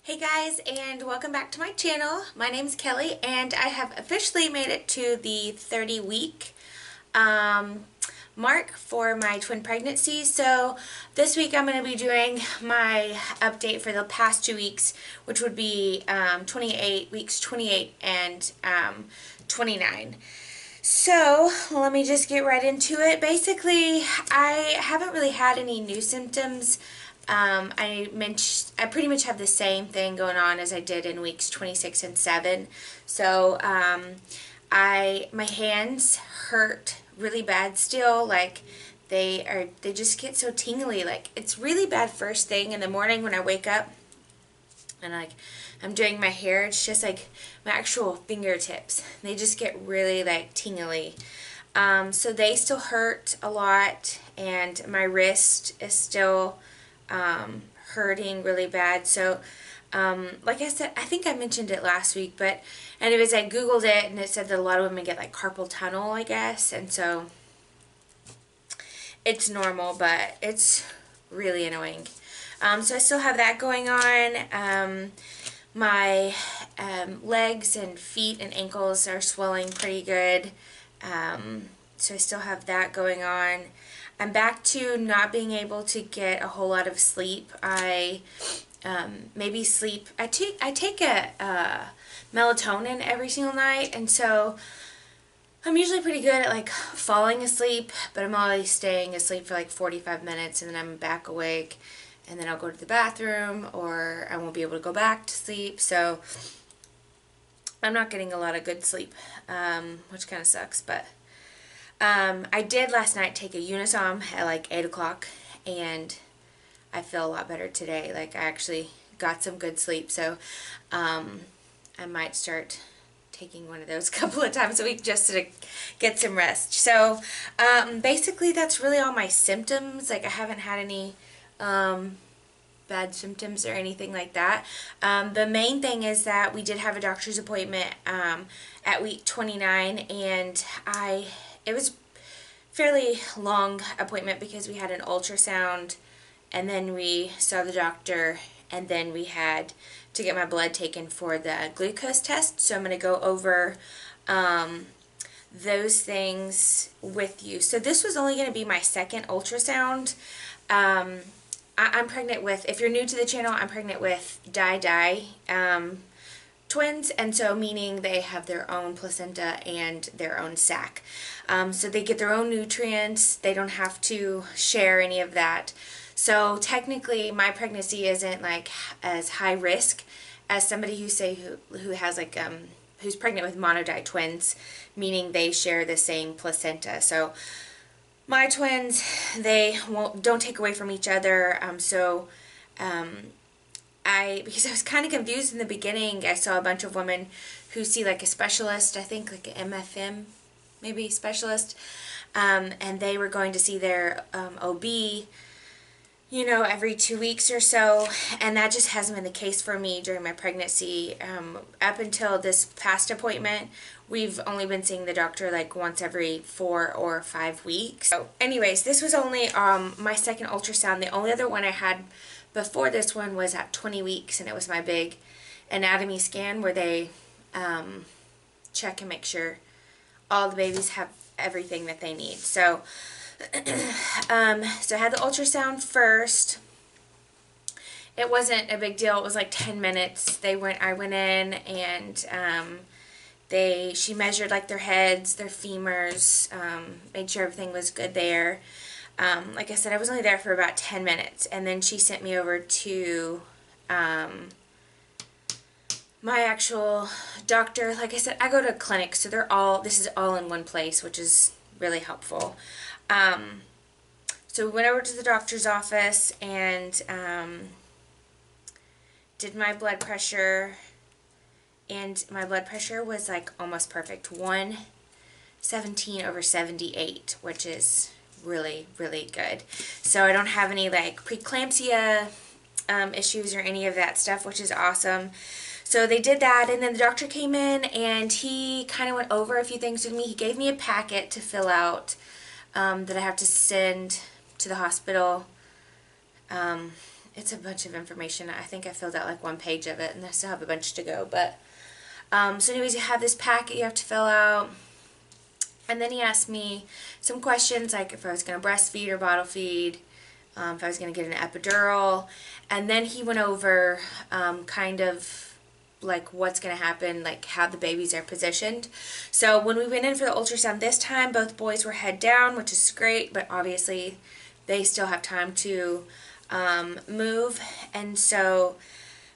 Hey guys, and welcome back to my channel. My name's Kelly and I have officially made it to the 30-week mark for my twin pregnancy. So this week I'm going to be doing my update for the past 2 weeks, which would be weeks 28 and 29. So let me just get right into it. Basically, I haven't really had any new symptoms. I pretty much have the same thing going on as I did in weeks 26 and 7. So my hands hurt really bad still. Like they just get so tingly. Like it's really bad first thing in the morning when I wake up and I'm doing my hair. It's just like my actual fingertips. They just get really like tingly. So they still hurt a lot, and my wrist is still hurting really bad. So like I said, I think I mentioned it last week, but anyways, I googled it and it said that a lot of women get like carpal tunnel, I guess, and so it's normal, but it's really annoying. So I still have that going on. My legs and feet and ankles are swelling pretty good. So I still have that going on. I'm back to not being able to get a whole lot of sleep. I take a melatonin every single night, and so I'm usually pretty good at like falling asleep, but I'm always staying asleep for like 45 minutes and then I'm back awake, and then I'll go to the bathroom or I won't be able to go back to sleep. So I'm not getting a lot of good sleep, which kind of sucks, but I did last night take a Unisom at like 8 o'clock, and I feel a lot better today. Like I actually got some good sleep, so I might start taking one of those a couple of times a week just to get some rest. So basically that's really all my symptoms. Like I haven't had any bad symptoms or anything like that. The main thing is that we did have a doctor's appointment at week 29, and it was fairly long appointment because we had an ultrasound, and then we saw the doctor, and then we had to get my blood taken for the glucose test. So I'm going to go over those things with you. So this was only going to be my second ultrasound. I'm pregnant with, if you're new to the channel, I'm pregnant with twins, and so meaning they have their own placenta and their own sac. So they get their own nutrients. They don't have to share any of that. So technically my pregnancy isn't like as high risk as somebody who has like who's pregnant with monodi twins, meaning they share the same placenta. So my twins, they don't take away from each other. Because I was kind of confused in the beginning, I saw a bunch of women who see like a specialist, I think like an MFM, maybe specialist, and they were going to see their OB, every 2 weeks or so, and that just hasn't been the case for me during my pregnancy. Up until this past appointment, we've only been seeing the doctor like once every 4 or 5 weeks. So anyways, this was only my second ultrasound. The only other one I had before this one was at 20 weeks, and it was my big anatomy scan where they check and make sure all the babies have everything that they need. So so I had the ultrasound first. It wasn't a big deal. It was like 10 minutes. I went in, and she measured like their heads, their femurs, made sure everything was good there. Like I said, I was only there for about 10 minutes, and then she sent me over to my actual doctor. Like I said, I go to a clinic, so this is all in one place, which is really helpful. So we went over to the doctor's office and did my blood pressure, and my blood pressure was like almost perfect, 117/78, which is really, really good. So I don't have any like preeclampsia issues or any of that stuff, which is awesome. So they did that, and then the doctor came in and he kind of went over a few things with me. He gave me a packet to fill out that I have to send to the hospital it's a bunch of information. I think I filled out like 1 page of it, and I still have a bunch to go. But so anyways, you have this packet you have to fill out. And then he asked me some questions, like if I was going to breastfeed or bottle feed, if I was going to get an epidural. And then he went over kind of like what's going to happen, like how the babies are positioned. So when we went in for the ultrasound this time, both boys were head down, which is great, but obviously they still have time to move. And so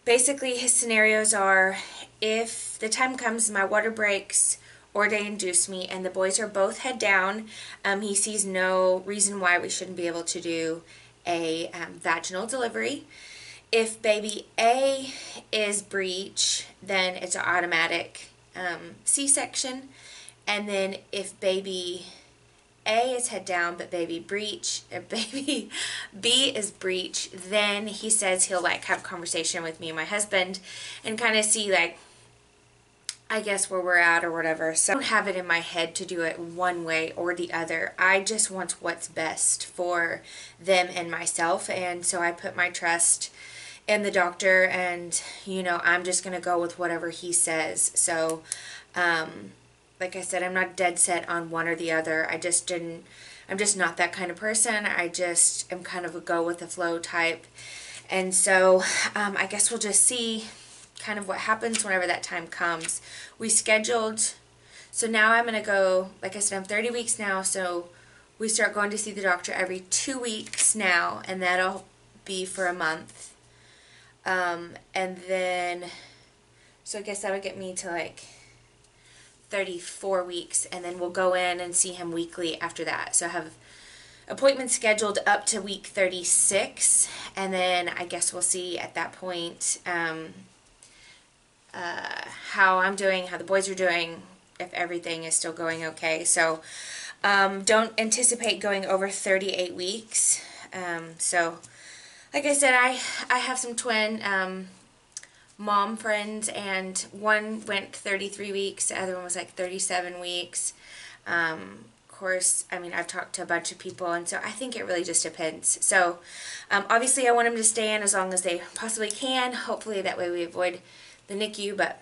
basically his scenarios are, if the time comes my water breaks or they induce me and the boys are both head down, he sees no reason why we shouldn't be able to do a vaginal delivery. If baby A is breech, then it's an automatic C-section. And then if baby A is head down but baby B is breech, then he says he'll like have a conversation with me and my husband and kind of see like, I guess, where we're at or whatever. So I don't have it in my head to do it one way or the other. I just want what's best for them and myself. And so I put my trust in the doctor, and, you know, I'm just going to go with whatever he says. So, like I said, I'm not dead set on one or the other. I'm just not that kind of person. I just am kind of a go with the flow type. And so, I guess we'll just see kind of what happens whenever that time comes. We scheduled, so now I'm going to go, like I said, I'm 30 weeks now, so we start going to see the doctor every 2 weeks now, and that'll be for a month. And then, so I guess that'll get me to like 34 weeks, and then we'll go in and see him weekly after that. So I have appointments scheduled up to week 36, and then I guess we'll see at that point how I'm doing, how the boys are doing, if everything is still going okay. So don't anticipate going over 38 weeks. So like I said, I have some twin mom friends, and one went 33 weeks, the other one was like 37 weeks. Of course, I mean, I've talked to a bunch of people, and so I think it really just depends. So obviously I want them to stay in as long as they possibly can. Hopefully that way we avoid the NICU, but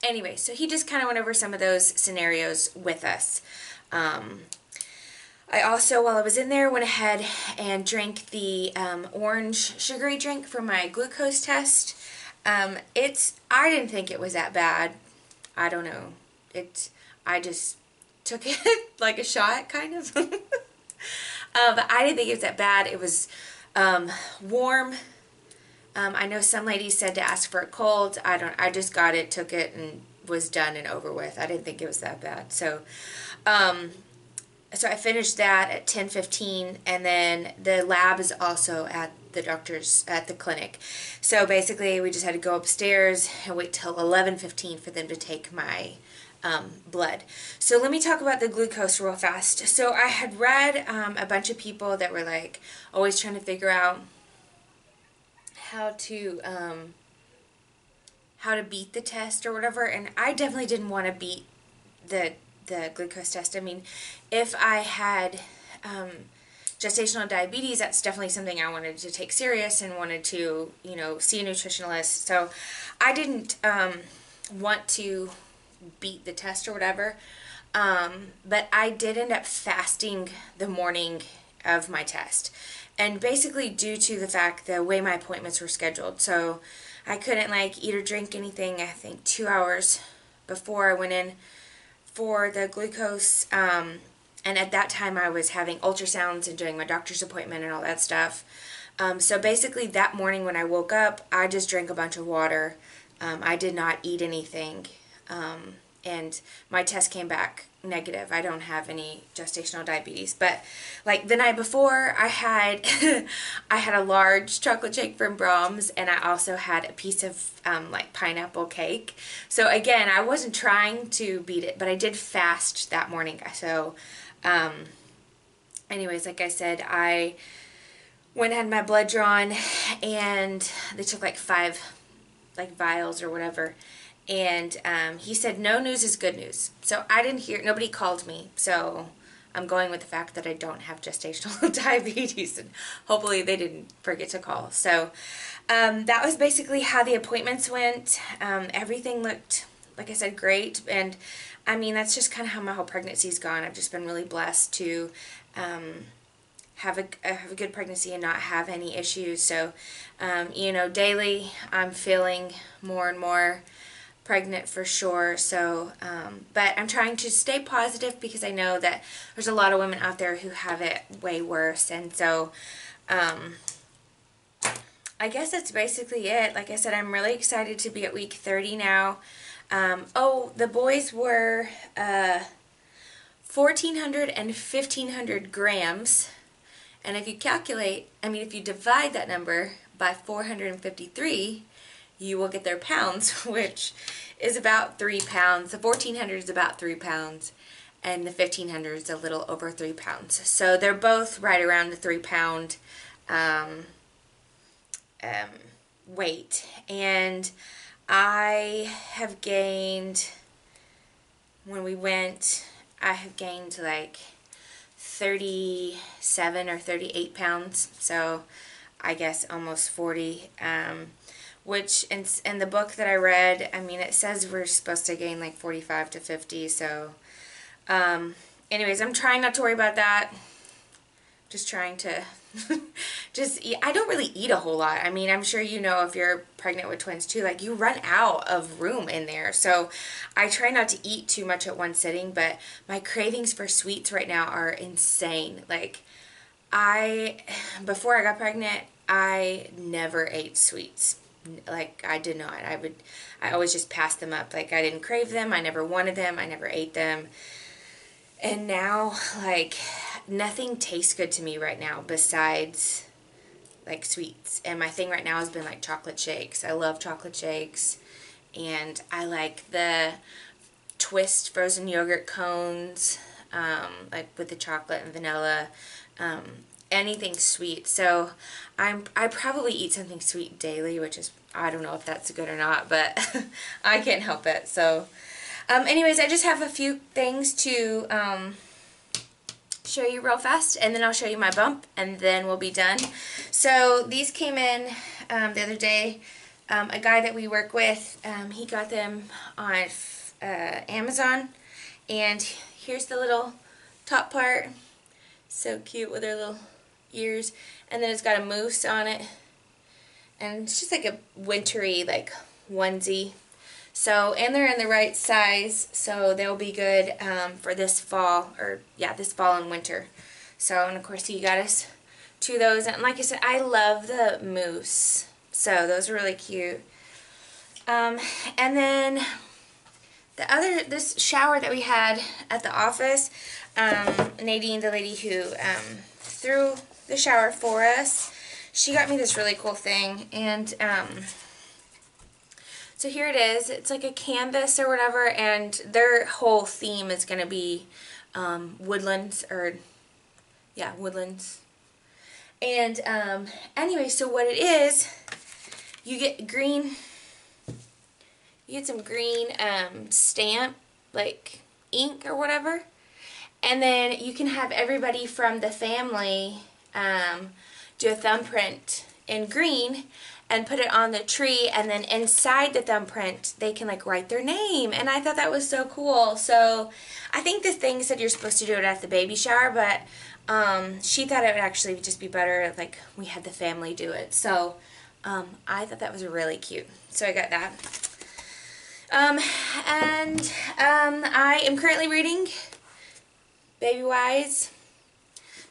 anyway, so he just kind of went over some of those scenarios with us. I also, while I was in there, went ahead and drank the orange sugary drink for my glucose test. I didn't think it was that bad. I don't know. I just took it like a shot, kind of. But I didn't think it was that bad. It was warm. I know some ladies said to ask for it cold. I just got it, took it, and was done and over with. I didn't think it was that bad. So, so I finished that at 10:15, and then the lab is also at the clinic. So basically, we just had to go upstairs and wait till 11:15 for them to take my blood. So let me talk about the glucose real fast. So I had read a bunch of people that were like always trying to figure out how to beat the test or whatever, and I definitely didn't want to beat the glucose test. I mean, if I had gestational diabetes, that's definitely something I wanted to take serious and wanted to, you know, see a nutritionalist. So I didn't want to beat the test or whatever, but I did end up fasting the morning of my test, and basically due to the fact the way my appointments were scheduled. So I couldn't like eat or drink anything, I think 2 hours before I went in for the glucose, and at that time I was having ultrasounds and doing my doctor's appointment and all that stuff. So basically that morning when I woke up, I just drank a bunch of water. I did not eat anything, and my test came back negative. I don't have any gestational diabetes, but like the night before I had I had a large chocolate shake from Brahms, and I also had a piece of like pineapple cake. So again, I wasn't trying to beat it, but I did fast that morning. So anyways, like I said, I went and had my blood drawn, and they took like 5 vials or whatever. And he said no news is good news. So I didn't hear, nobody called me. So I'm going with the fact that I don't have gestational diabetes, and hopefully they didn't forget to call. So that was basically how the appointments went. Everything looked, like I said, great, and I mean, that's just kind of how my whole pregnancy's gone. I've just been really blessed to have a good pregnancy and not have any issues. So, you know, daily I'm feeling more and more pregnant for sure. So, but I'm trying to stay positive because I know that there's a lot of women out there who have it way worse. And so, I guess that's basically it. Like I said, I'm really excited to be at week 30 now. Oh, the boys were 1,400 and 1,500 grams. And if you calculate, I mean, if you divide that number by 453, you will get their pounds, which is about 3 pounds. The 1,400 is about 3 pounds, and the 1,500 is a little over 3 pounds. So they're both right around the 3 pound weight. And I have gained, when we went, I have gained like 37 or 38 pounds, so I guess almost 40, which in the book that I read, I mean, it says we're supposed to gain like 45 to 50, so anyways, I'm trying not to worry about that. Just trying to just eat. I don't really eat a whole lot. I mean, I'm sure you know, if you're pregnant with twins too, like, you run out of room in there. So I try not to eat too much at one sitting, but my cravings for sweets right now are insane. Like, before I got pregnant, I never ate sweets. Like, I did not. I always just passed them up. Like, I didn't crave them. I never wanted them. I never ate them. And now, like, nothing tastes good to me right now besides, like, sweets. And my thing right now has been, like, chocolate shakes. I love chocolate shakes. And I like the Twist frozen yogurt cones, like, with the chocolate and vanilla. Anything sweet. So I probably eat something sweet daily, which is, I don't know if that's good or not, but I can't help it. So anyways, I just have a few things to show you real fast, and then I'll show you my bump, and then we'll be done. So these came in the other day. A guy that we work with, he got them on Amazon, and here's the little top part. So cute with their little ears, and then it's got a moose on it, and it's just like a wintry, like, onesie. So, and they're in the right size, so they'll be good for this fall, or yeah, this fall and winter. So, and of course he got us 2 of those, and like I said, I love the moose, so those are really cute. And then this shower that we had at the office, Nadine, the lady who threw the shower for us, she got me this really cool thing, and so here it is. It's like a canvas or whatever, and their whole theme is going to be woodlands, or yeah, woodlands. And anyway, so what it is, you get green, you get some green stamp, like ink or whatever, and then you can have everybody from the family do a thumbprint in green and put it on the tree, and then inside the thumbprint they can, like, write their name. And I thought that was so cool. So I think the thing said you're supposed to do it at the baby shower, but she thought it would actually just be better if, like, we had the family do it. So I thought that was really cute. So I got that. And I am currently reading Baby Wise.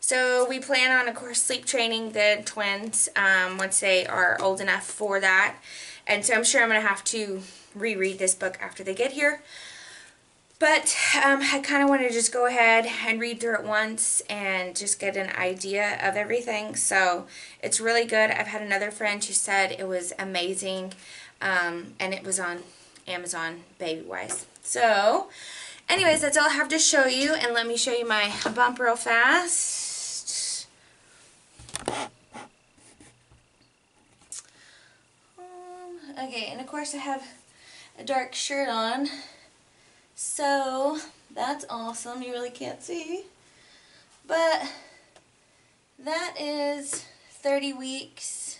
So we plan on, of course, sleep training the twins once they are old enough for that. And so I'm sure I'm going to have to reread this book after they get here. But I kind of want to just go ahead and read through it once and just get an idea of everything. So it's really good. I've had another friend who said it was amazing, and it was on Amazon, Baby Wise. So anyways, that's all I have to show you, and let me show you my bump real fast. Okay, and of course I have a dark shirt on, so that's awesome. You really can't see, But that is 30 weeks.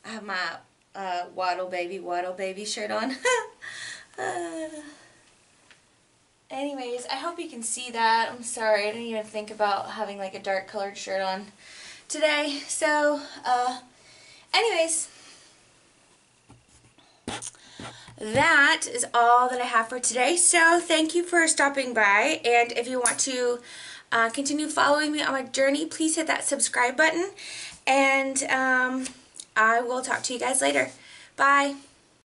I have my Waddle Baby shirt on. Anyways, I hope you can see that. I'm sorry, I didn't even think about having like a dark colored shirt on today. So, anyways, that is all that I have for today. So, thank you for stopping by. And if you want to continue following me on my journey, please hit that subscribe button. And I will talk to you guys later. Bye.